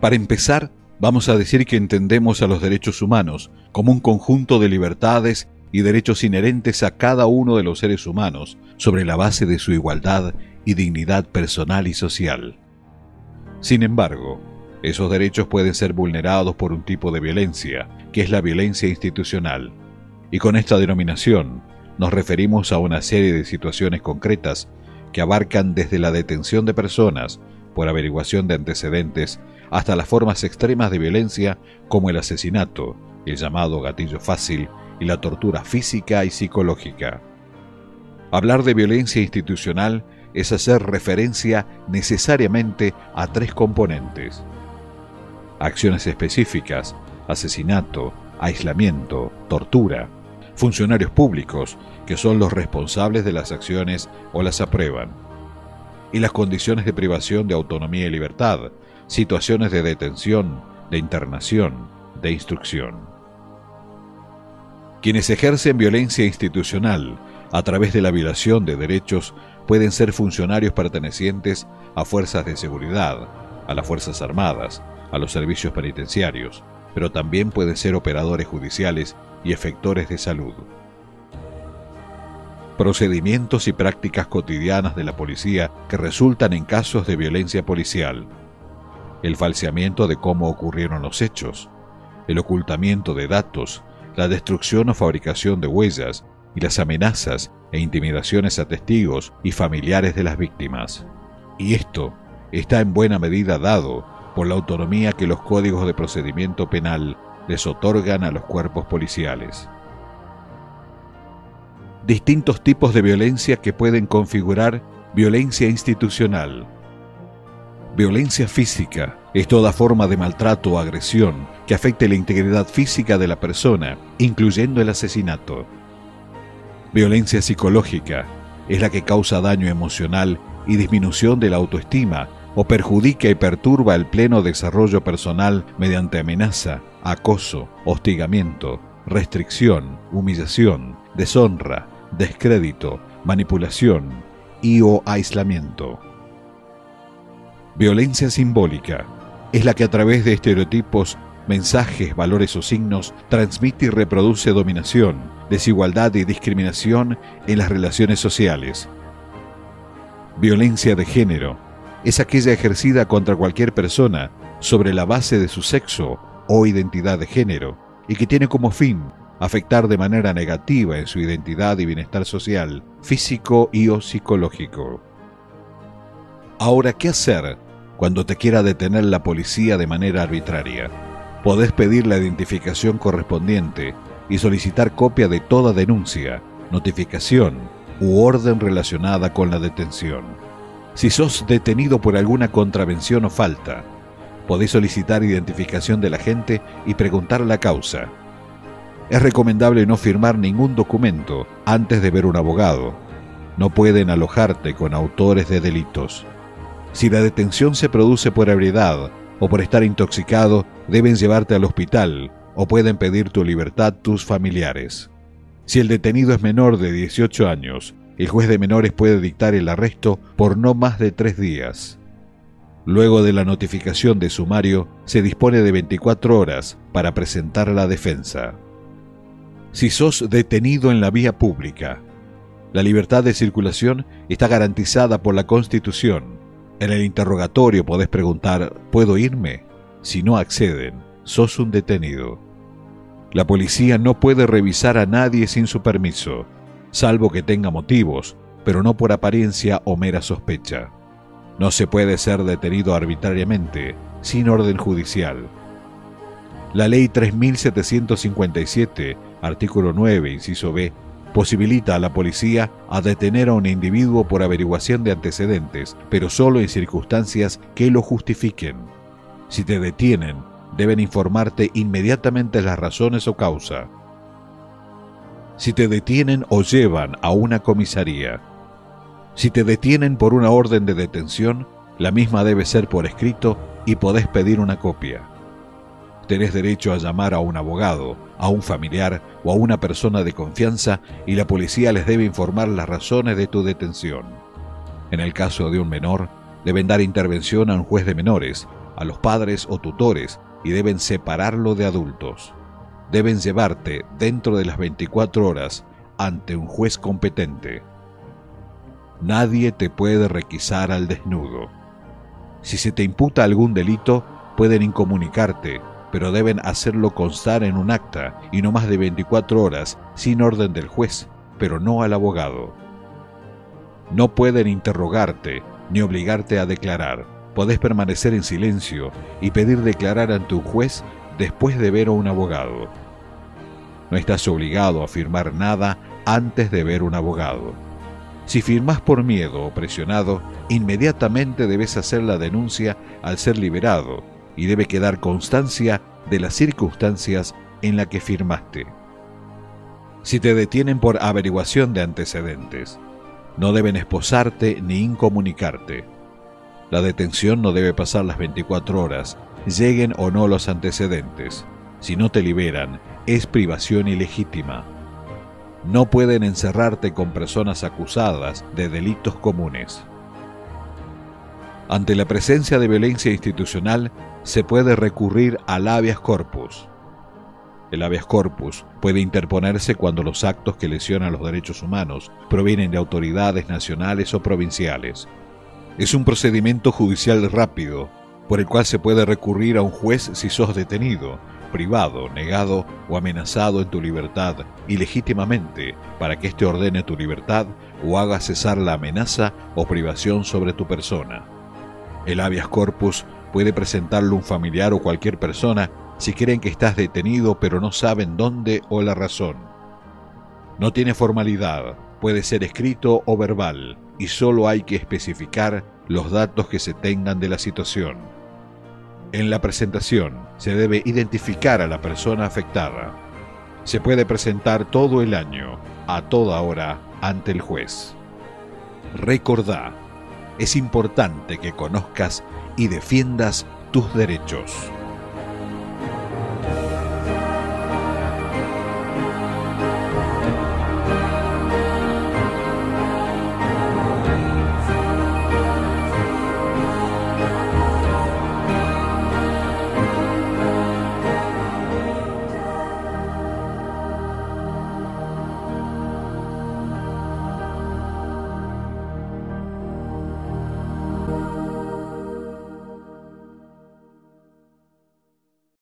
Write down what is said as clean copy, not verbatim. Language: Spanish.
Para empezar, vamos a decir que entendemos a los derechos humanos como un conjunto de libertades y derechos inherentes a cada uno de los seres humanos sobre la base de su igualdad y dignidad personal y social. Sin embargo, esos derechos pueden ser vulnerados por un tipo de violencia, que es la violencia institucional. Y con esta denominación nos referimos a una serie de situaciones concretas que abarcan desde la detención de personas por averiguación de antecedentes hasta las formas extremas de violencia como el asesinato, el llamado gatillo fácil y la tortura física y psicológica. Hablar de violencia institucional es hacer referencia necesariamente a tres componentes: acciones específicas, asesinato, aislamiento, tortura; funcionarios públicos, que son los responsables de las acciones o las aprueban; y las condiciones de privación de autonomía y libertad, situaciones de detención, de internación, de instrucción. Quienes ejercen violencia institucional a través de la violación de derechos pueden ser funcionarios pertenecientes a fuerzas de seguridad, a las Fuerzas Armadas, a los servicios penitenciarios, pero también pueden ser operadores judiciales y efectores de salud. Procedimientos y prácticas cotidianas de la policía que resultan en casos de violencia policial: el falseamiento de cómo ocurrieron los hechos, el ocultamiento de datos, la destrucción o fabricación de huellas y las amenazas e intimidaciones a testigos y familiares de las víctimas. Y esto está en buena medida dado por la autonomía que los códigos de procedimiento penal les otorgan a los cuerpos policiales. Distintos tipos de violencia que pueden configurar violencia institucional. Violencia física es toda forma de maltrato o agresión que afecte la integridad física de la persona, incluyendo el asesinato. Violencia psicológica es la que causa daño emocional y disminución de la autoestima o perjudica y perturba el pleno desarrollo personal mediante amenaza, acoso, hostigamiento, restricción, humillación, deshonra, descrédito, manipulación y/o aislamiento. Violencia simbólica es la que a través de estereotipos, mensajes, valores o signos transmite y reproduce dominación, desigualdad y discriminación en las relaciones sociales. Violencia de género es aquella ejercida contra cualquier persona sobre la base de su sexo o identidad de género y que tiene como fin afectar de manera negativa en su identidad y bienestar social, físico y o psicológico. Ahora, ¿qué hacer cuando te quiera detener la policía de manera arbitraria? Podés pedir la identificación correspondiente y solicitar copia de toda denuncia, notificación u orden relacionada con la detención. Si sos detenido por alguna contravención o falta, podés solicitar identificación del agente y preguntar la causa. Es recomendable no firmar ningún documento antes de ver un abogado. No pueden alojarte con autores de delitos. Si la detención se produce por ebriedad o por estar intoxicado, deben llevarte al hospital o pueden pedir tu libertad tus familiares. Si el detenido es menor de 18 años, el juez de menores puede dictar el arresto por no más de 3 días. Luego de la notificación de sumario, se dispone de 24 horas para presentar la defensa. Si sos detenido en la vía pública, la libertad de circulación está garantizada por la Constitución. En el interrogatorio podés preguntar: ¿puedo irme? Si no acceden, sos un detenido. La policía no puede revisar a nadie sin su permiso, salvo que tenga motivos, pero no por apariencia o mera sospecha. No se puede ser detenido arbitrariamente, sin orden judicial. La Ley 3757, artículo 9, inciso B, posibilita a la policía a detener a un individuo por averiguación de antecedentes, pero solo en circunstancias que lo justifiquen. Si te detienen, deben informarte inmediatamente las razones o causa. Si te detienen o llevan a una comisaría. Si te detienen por una orden de detención, la misma debe ser por escrito y podés pedir una copia. Tenés derecho a llamar a un abogado, a un familiar o a una persona de confianza y la policía les debe informar las razones de tu detención. En el caso de un menor, deben dar intervención a un juez de menores a los padres o tutores y deben separarlo de adultos. Deben llevarte dentro de las 24 horas ante un juez competente. Nadie te puede requisar al desnudo. Si se te imputa algún delito, pueden incomunicarte, pero deben hacerlo constar en un acta y no más de 24 horas sin orden del juez, pero no al abogado. No pueden interrogarte ni obligarte a declarar. Podés permanecer en silencio y pedir declarar ante un juez después de ver a un abogado. No estás obligado a firmar nada antes de ver un abogado. Si firmás por miedo o presionado, inmediatamente debes hacer la denuncia al ser liberado y debe quedar constancia de las circunstancias en las que firmaste. Si te detienen por averiguación de antecedentes, no deben esposarte ni incomunicarte. La detención no debe pasar las 24 horas, lleguen o no los antecedentes. Si no te liberan, es privación ilegítima. No pueden encerrarte con personas acusadas de delitos comunes. Ante la presencia de violencia institucional, se puede recurrir al habeas corpus. El habeas corpus puede interponerse cuando los actos que lesionan los derechos humanos provienen de autoridades nacionales o provinciales. Es un procedimiento judicial rápido, por el cual se puede recurrir a un juez si sos detenido, privado, negado o amenazado en tu libertad ilegítimamente para que éste ordene tu libertad o haga cesar la amenaza o privación sobre tu persona. El habeas corpus puede presentarlo un familiar o cualquier persona si creen que estás detenido pero no saben dónde o la razón. No tiene formalidad, puede ser escrito o verbal y solo hay que especificar los datos que se tengan de la situación. En la presentación se debe identificar a la persona afectada. Se puede presentar todo el año, a toda hora, ante el juez. Recordá, es importante que conozcas y defiendas tus derechos.